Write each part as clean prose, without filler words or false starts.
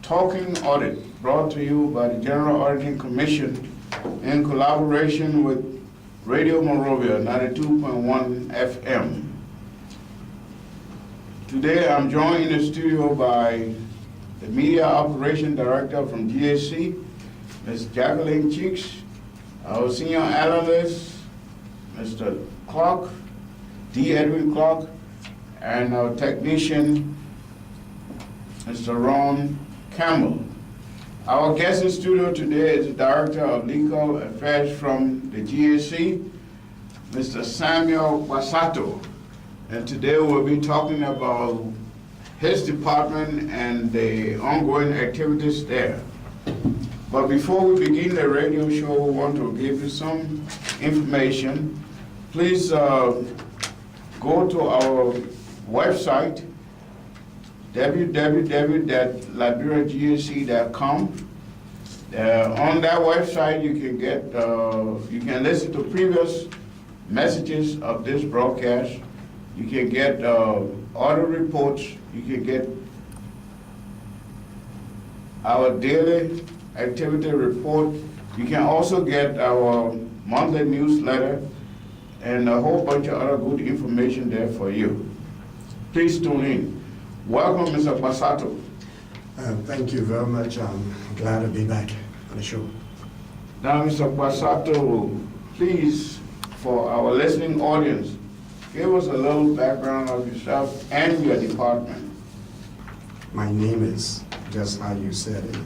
Talking Audit, brought to you by the General Auditing Commission in collaboration with Radio Monrovia 92.1 FM. Today I'm joined in the studio by the Media Operation Director from GAC, Ms. Jacqueline Cheeks, our Senior Analyst, Mr. Clark, D. Edwin Clark, and our technician, Mr. Ron Campbell. Our guest in studio today is the Director of Legal Affairs from the GAC, Mr. Samuel Basato. And today we'll be talking about his department and the ongoing activities there. But before we begin the radio show, we want to give you some information. Please go to our website, www.liberiagac.com. On that website, you can listen to previous messages of this broadcast. You can get audit reports. You can get our daily activity report. You can also get our monthly newsletter and a whole bunch of other good information there for you. Please tune in. Welcome, Mr. Basato. Thank you very much. I'm glad to be back on the show. Now, Mr. Basato, please, for our listening audience, give us a little background of yourself and your department. My name is, just how you said it,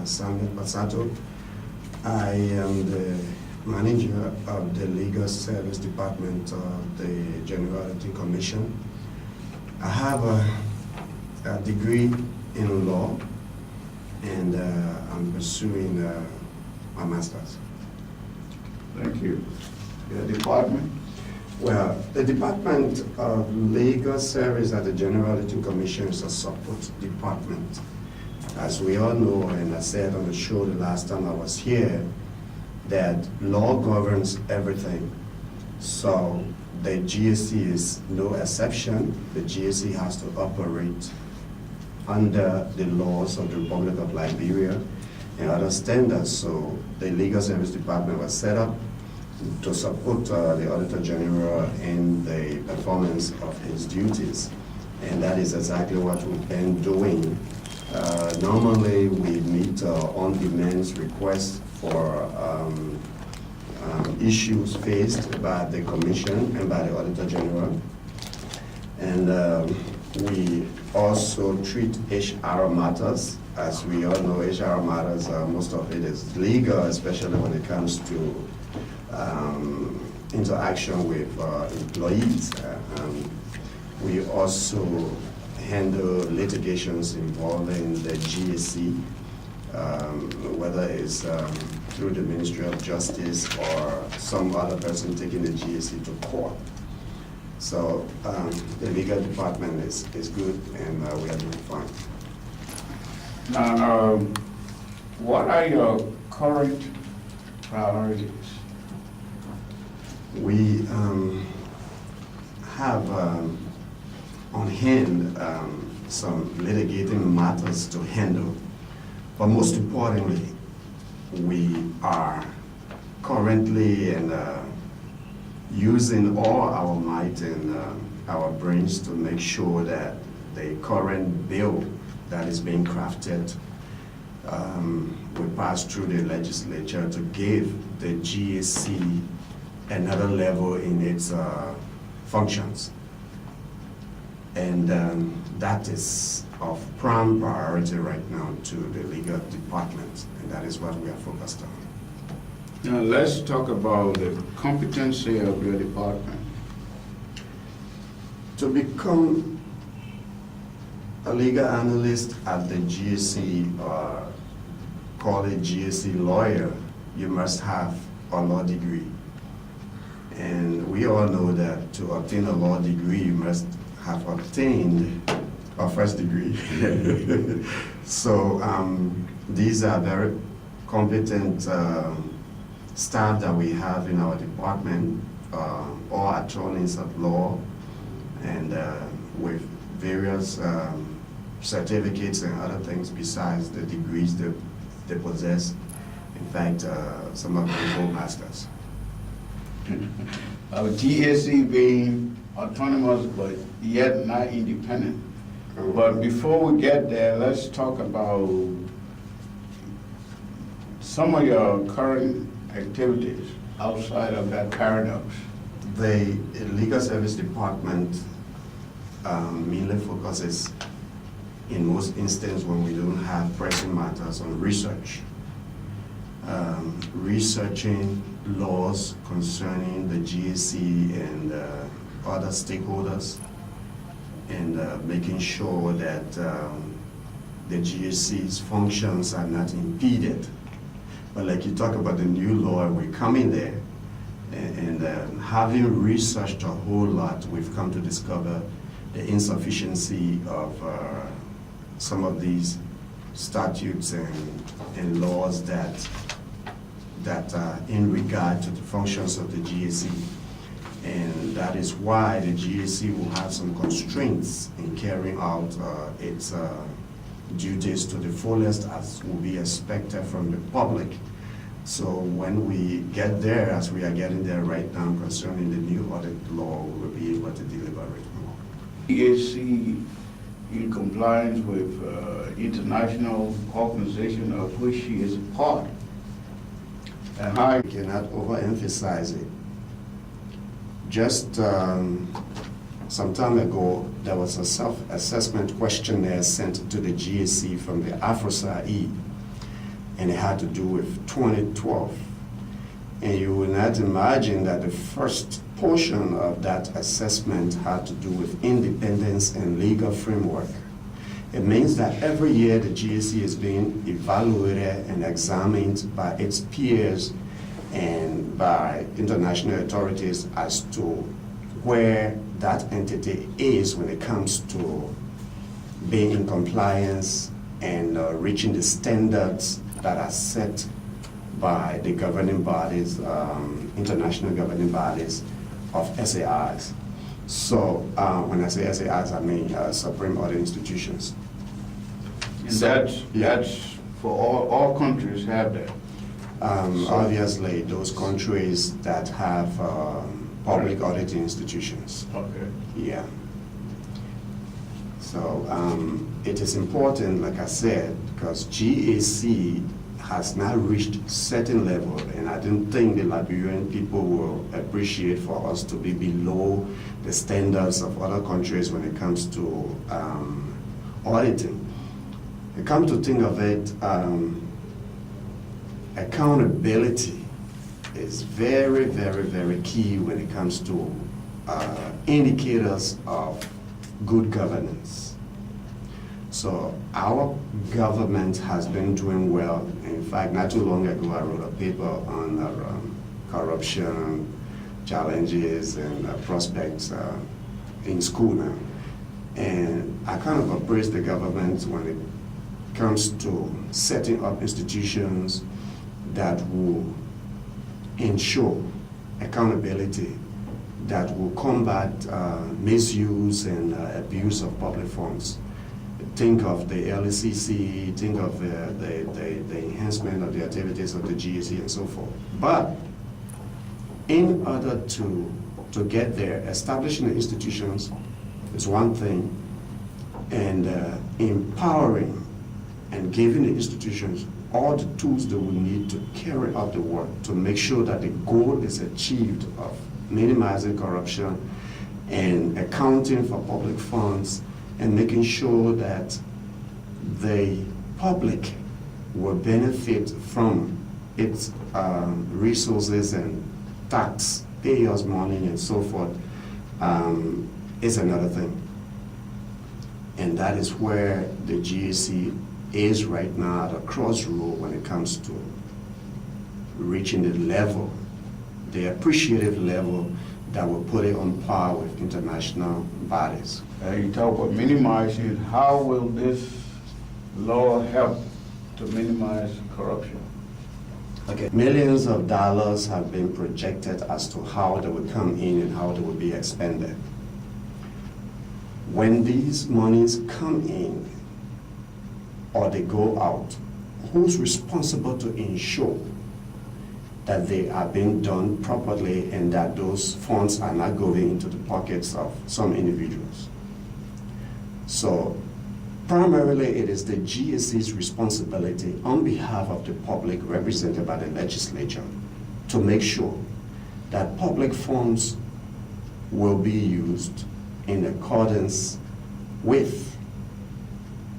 Samuel Basato. I am the manager of the Legal Service Department of the General Auditing Commission. I have a degree in law, and I'm pursuing my master's. Thank you. Your department? Well, the Department of Legal Service at the General Auditing Commission is a support department. As we all know, and I said on the show the last time I was here, that law governs everything. So the GAC is no exception. The GAC has to operate under the laws of the Republic of Liberia and other standards. So the Legal Service Department was set up to support the Auditor General in the performance of his duties. And that is exactly what we've been doing. Normally, we meet on-demand requests for issues faced by the Commission and by the Auditor General. And we also treat HR matters. As we all know, HR matters, most of it is legal, especially when it comes to interaction with employees. We also handle litigations involving the GAC, whether it's through the Ministry of Justice or some other person taking the GAC to court. So the legal department is good, and we are doing fine. Now, what are your current priorities? We have on hand some litigating matters to handle, but most importantly, we are currently using all our might and our brains to make sure that the current bill that is being crafted will pass through the legislature to give the GAC another level in its functions. And that is of prime priority right now to the legal department, and that is what we are focused on. Now let's talk about the competency of your department. To become a legal analyst at the GAC, or call it GAC lawyer, you must have a law degree. And we all know that to obtain a law degree, you must have obtained a first degree. So these are very competent staff that we have in our department, all attorneys at law, and with various certificates and other things besides the degrees they possess. In fact, some of them hold masters. GSC being autonomous but yet not independent. But before we get there, let's talk about some of your current activities outside of that paradox. The Legal Service Department mainly focuses, in most instances when we don't have pressing matters, on research. Researching laws concerning the GSC and other stakeholders, and making sure that the GSC's functions are not impeded. But like you talk about the new law, we're coming there, and having researched a whole lot, we've come to discover the insufficiency of some of these statutes and laws that are in regard to the functions of the GSC. And that is why the GSC will have some constraints in carrying out its duties to the fullest as will be expected from the public. So when we get there, as we are getting there right now concerning the new audit law, we will be able to deliberate more. GSC in compliance with international organization of which she is a part. And how I cannot overemphasize it. Just some time ago, there was a self-assessment questionnaire sent to the GSC from the AFROSA-E, and it had to do with 2012. And you will not imagine that the first portion of that assessment had to do with independence and legal framework. It means that every year the GSC is being evaluated and examined by its peers and by international authorities as to where that entity is when it comes to being in compliance and reaching the standards that are set by the governing bodies, international governing bodies of SAIs. So when I say SAIs, I mean Supreme Audit Institutions. And that's for all countries have that. Obviously, those countries that have public auditing institutions. Okay. Yeah. So it is important, like I said, because GAC has now reached certain level, and I don't think the Liberian people will appreciate for us to be below the standards of other countries when it comes to auditing. And come to think of it, accountability is very, very, very key when it comes to indicators of good governance. So our government has been doing well. In fact, not too long ago, I wrote a paper on corruption challenges and prospects in school now. And I kind of appraise the government when it comes to setting up institutions that will ensure accountability, that will combat misuse and abuse of public funds. Think of the LCC, think of the enhancement of the activities of the GSC and so forth. But in order to get there, establishing the institutions is one thing, and empowering and giving the institutions all the tools they will need to carry out the work to make sure that the goal is achieved of minimizing corruption and accounting for public funds and making sure that the public will benefit from its resources and taxpayers' money and so forth is another thing. And that is where the GSC is right now at a crossroad when it comes to reaching the level, the appreciative level that will put it on par with international bodies. You talk about minimizing. How will this law help to minimize corruption? Okay. Millions of dollars have been projected as to how they would come in and how they would be expended. When these monies come in, or they go out, who's responsible to ensure that they are being done properly and that those funds are not going into the pockets of some individuals? So primarily it is the GSC's responsibility on behalf of the public represented by the legislature to make sure that public funds will be used in accordance with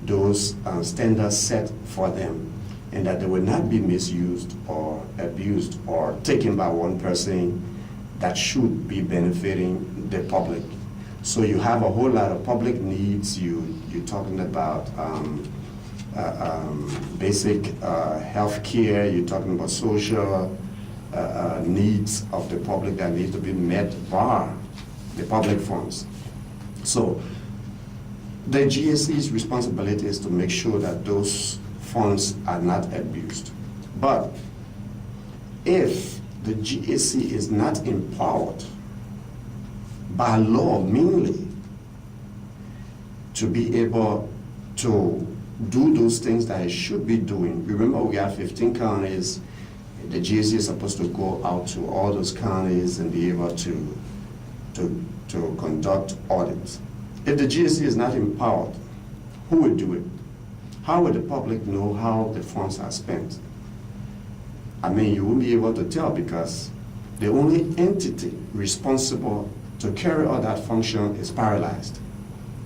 those standards set for them, and that they will not be misused or abused or taken by one person that should be benefiting the public. So you have a whole lot of public needs. You're talking about basic health care, you're talking about social needs of the public that need to be met by the public funds. So the GSC's responsibility is to make sure that those funds are not abused. But if the GSC is not empowered by law mainly to be able to do those things that it should be doing, remember we have 15 counties. The GSC is supposed to go out to all those counties and be able to conduct audits. If the GSC is not empowered, who will do it? How will the public know how the funds are spent? I mean, you won't be able to tell because the only entity responsible to carry out that function is paralyzed.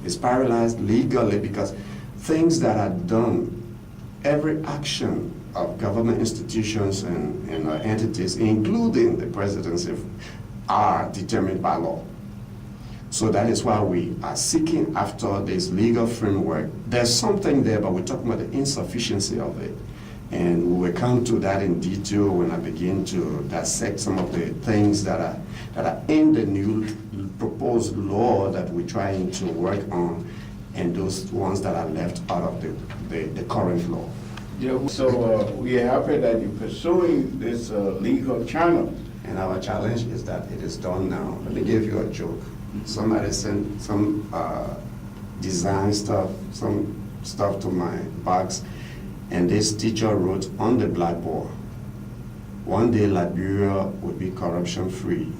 It's paralyzed legally because things that are done, every action of government institutions and entities, including the presidency, are determined by law. So that is why we are seeking after this legal framework. There's something there, but we're talking about the insufficiency of it. And we will come to that in detail when I begin to dissect some of the things that are in the new proposed law that we're trying to work on, and those ones that are left out of the current law. Yeah, so we are happy that you're pursuing this legal channel. And our challenge is that it is done now. Let me give you a joke. Somebody sent some design stuff, some stuff to my box, and this teacher wrote on the blackboard, "One day Liberia would be corruption-free."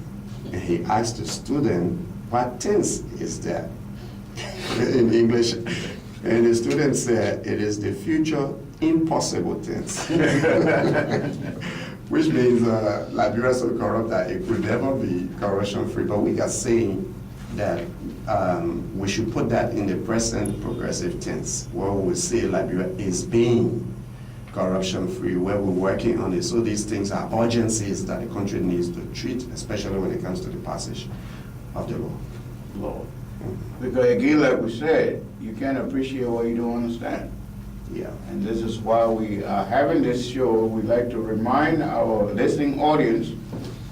And he asked the student, "What tense is that?" in English. And the student said, "It is the future impossible tense." Which means Liberia is so corrupt that it could never be corruption-free. But we are saying that we should put that in the present progressive tense, where we say Liberia is being corruption-free, where we're working on it. So these things are urgencies that the country needs to treat, especially when it comes to the passage of the law. Because again, like we said, you can't appreciate what you don't understand. Yeah. And this is why we are having this show. We'd like to remind our listening audience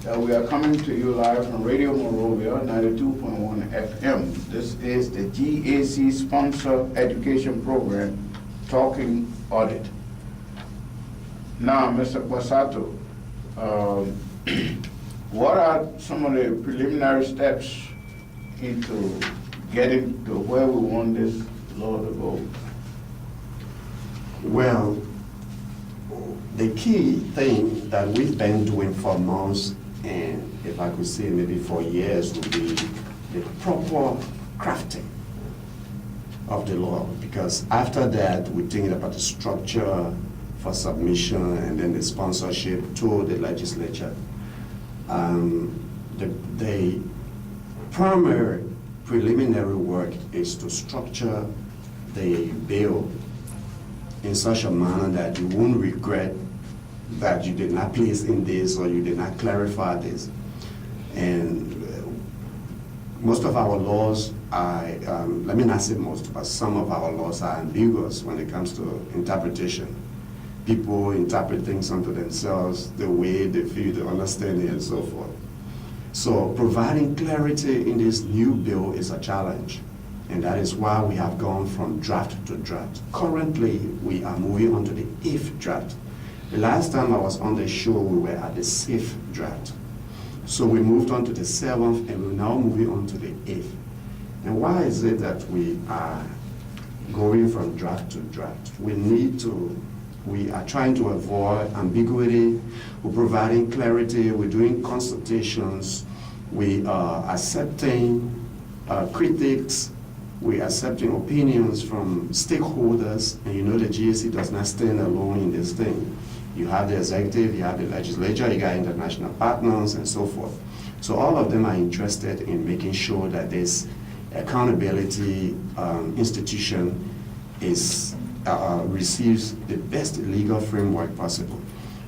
that we are coming to you live from Radio Monrovia, 92.1 FM. This is the GAC sponsored education program, Talking Audit. Now, Mr. Kwasato, what are some of the preliminary steps into getting to where we want this law to go? Well, the key thing that we've been doing for months, and if I could say maybe for years, would be the proper crafting of the law. Because after that, we're thinking about the structure for submission and then the sponsorship to the legislature. The primary preliminary work is to structure the bill in such a manner that you won't regret that you did not place in this or you did not clarify this. And most of our laws are, let me not say most, but some of our laws are ambiguous when it comes to interpretation. People interpret things unto themselves the way they feel, the understanding, and so forth. So providing clarity in this new bill is a challenge. And that is why we have gone from draft to draft. Currently, we are moving on to the 8th draft. The last time I was on the show, we were at the 6th draft. So we moved on to the 7th, and we're now moving on to the 8th. And why is it that we are going from draft to draft. We are trying to avoid ambiguity, we're providing clarity, we're doing consultations, we are accepting critics, we're accepting opinions from stakeholders, and you know the GSC does not stand alone in this thing. You have the executive, you have the legislature, you got international partners, and so forth. So all of them are interested in making sure that this accountability institution is receives the best legal framework possible.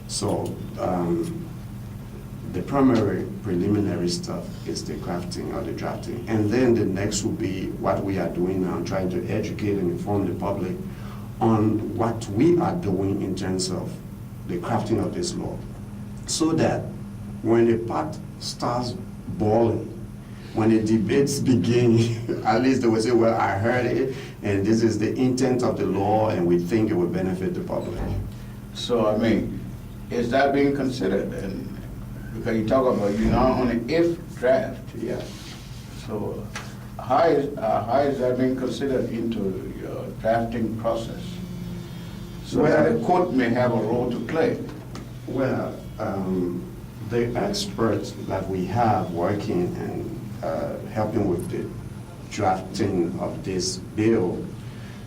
So the primary preliminary stuff is the crafting or the drafting. And then the next will be what we are doing now, trying to educate and inform the public on what we are doing in terms of the crafting of this law. So that when the pot starts boiling, when the debates begin, at least they will say, well, I heard it, and this is the intent of the law, and we think it will benefit the public. So, I mean, is that being considered? And because you talk about you now on an if draft. Yeah. So how is that being considered into your drafting process? So that the court may have a role to play. Well, the experts that we have working and helping with the drafting of this bill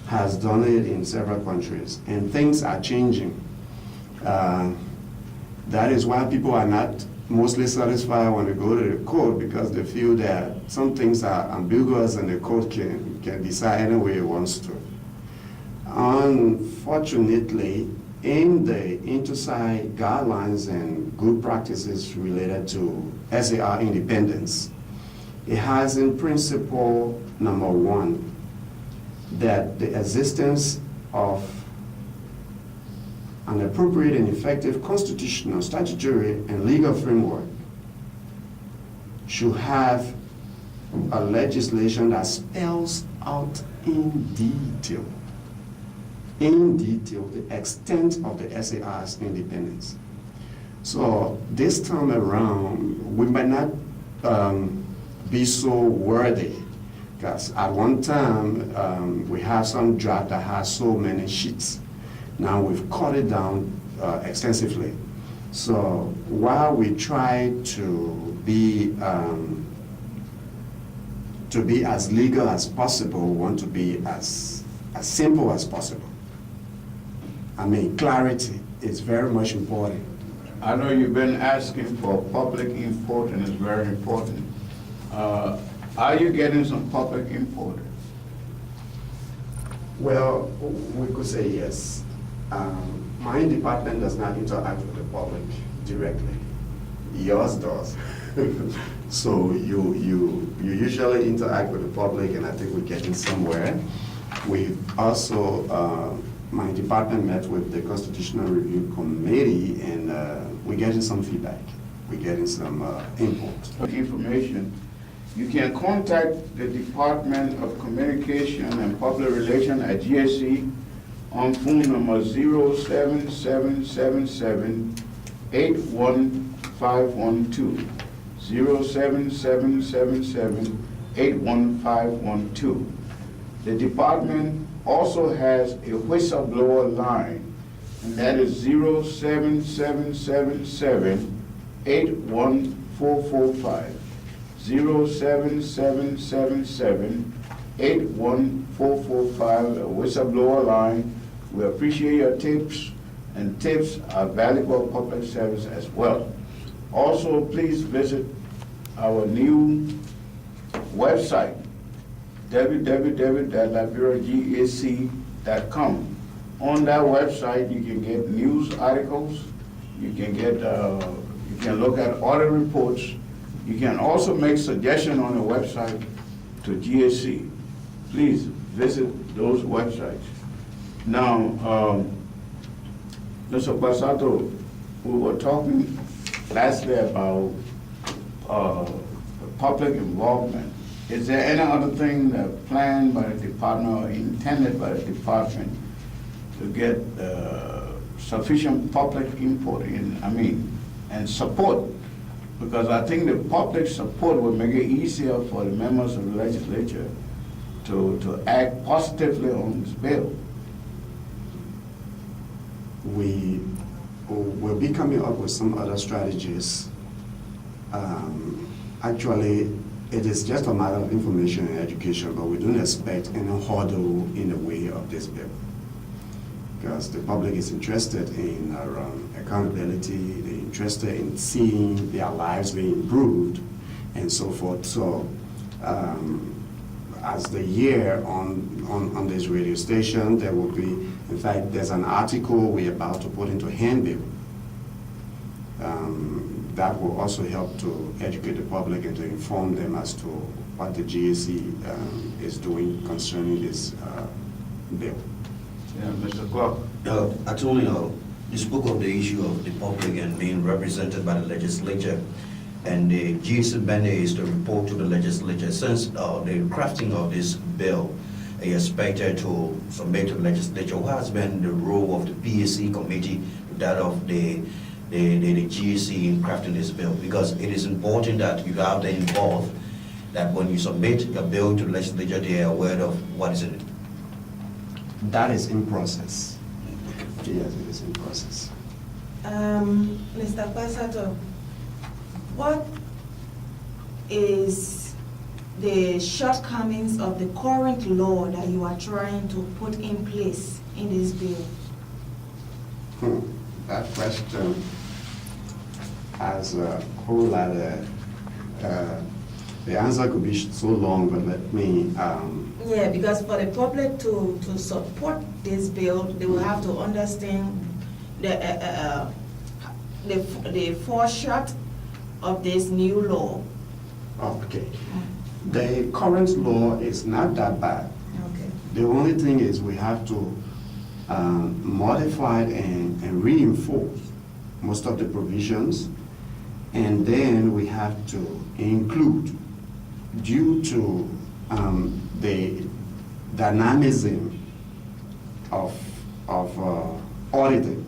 has done it in several countries, and things are changing. That is why people are not mostly satisfied when they go to the court, because they feel that some things are ambiguous and the court can decide any way it wants to. Unfortunately, in the Interside guidelines and good practices related to SAR independence, it has in principle, number one, that the existence of an appropriate and effective constitutional, statutory, and legal framework should have a legislation that spells out in detail the extent of the SAR's independence. So this time around, we might not be so worthy, because at one time we have some draft that has so many sheets. Now we've cut it down extensively. So while we try to be as legal as possible, we want to be as simple as possible. I mean, clarity is very much important. I know you've been asking for public input, and it's very important. Are you getting some public input? Well, we could say yes. My department does not interact with the public directly. Yours does. So you usually interact with the public, and I think we're getting somewhere. We also, my department met with the Constitutional Review Committee, and we're getting some feedback. We're getting some input. Information. You can contact the Department of Communication and Public Relations at GSC on phone number 07777-81512. 07777-81512. The department also has a whistleblower line, and that is 07777-81445. 07777-81445, a whistleblower line. We appreciate your tips, and tips are valuable public service as well. Also, please visit our new website, www.liberiagac.com. On that website, you can get news articles, you can look at audit reports. You can also make suggestions on the website to GSC. Please visit those websites. Now, Mr. Basato, we were talking lastly about public involvement. Is there any other thing that planned by the department or intended by the department to get sufficient public input and support? Because I think the public support will make it easier for the members of the legislature to act positively on this bill? We will be coming up with some other strategies. Actually, it is just a matter of information and education, but we don't expect any hurdle in the way of this bill. Because the public is interested in accountability, they're interested in seeing their lives being improved and so forth. So as the year on this radio station, there will be, in fact, there's an article we're about to put into handbill that will also help to educate the public and to inform them as to what the GAC is doing concerning this bill. Yeah, Mr. Clark. Actually, you spoke of the issue of the public and being represented by the legislature, and the GAC mandate is to report to the legislature. Since the crafting of this bill is expected to submit to the legislature, what has been the role of the PAC committee to that of the GAC in crafting this bill? Because it is important that you have them involved, that when you submit a bill to the legislature, they are aware of what is in it. That is in process. Yes, it is in process. Mr. Basato, what is the shortcomings of the current law that you are trying to put in place in this bill? That question has a whole lot of, the answer could be so long, but let me, Yeah, because for the public to support this bill, they will have to understand the foreshot of this new law. okay. The current law is not that bad. Okay. The only thing is we have to modify and reinforce most of the provisions, and then we have to include, due to the dynamism of auditing,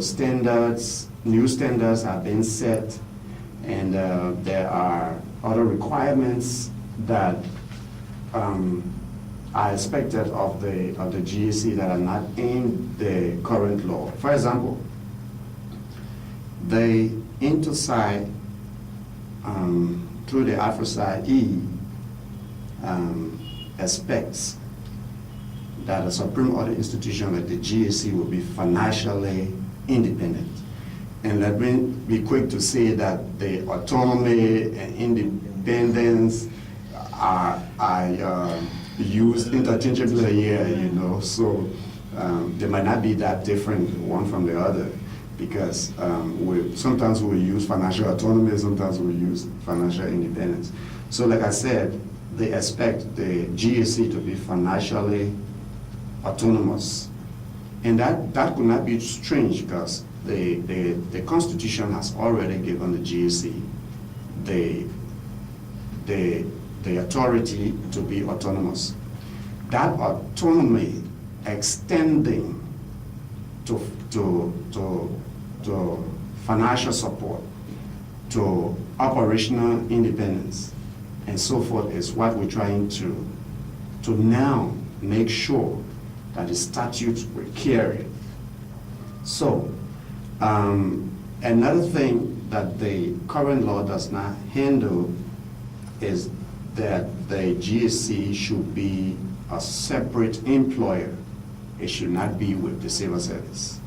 standards, new standards have been set, and there are other requirements that are expected of the GAC that are not in the current law. For example, the Intosci through the AFROSI expects that a Supreme Audit institution like the GAC will be financially independent. And let me be quick to say that the autonomy and independence are used interchangeably here, so they might not be that different one from the other, because sometimes we use financial autonomy, sometimes we use financial independence. So like I said, they expect the GAC to be financially autonomous. And that could not be strange, because the Constitution has already given the GAC the authority to be autonomous. That autonomy extending to financial support, to operational independence, and so forth is what we're trying to now make sure that the statutes will carry. So, another thing that the current law does not handle is that the GAC should be a separate employer. It should not be with the civil service.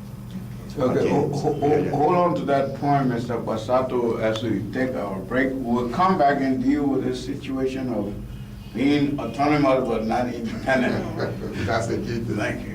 Okay, Yeah. hold on to that point, Mr. Basato, as we take our break. We'll come back and deal with this situation of being autonomous but not independent. That's the key. Thank you.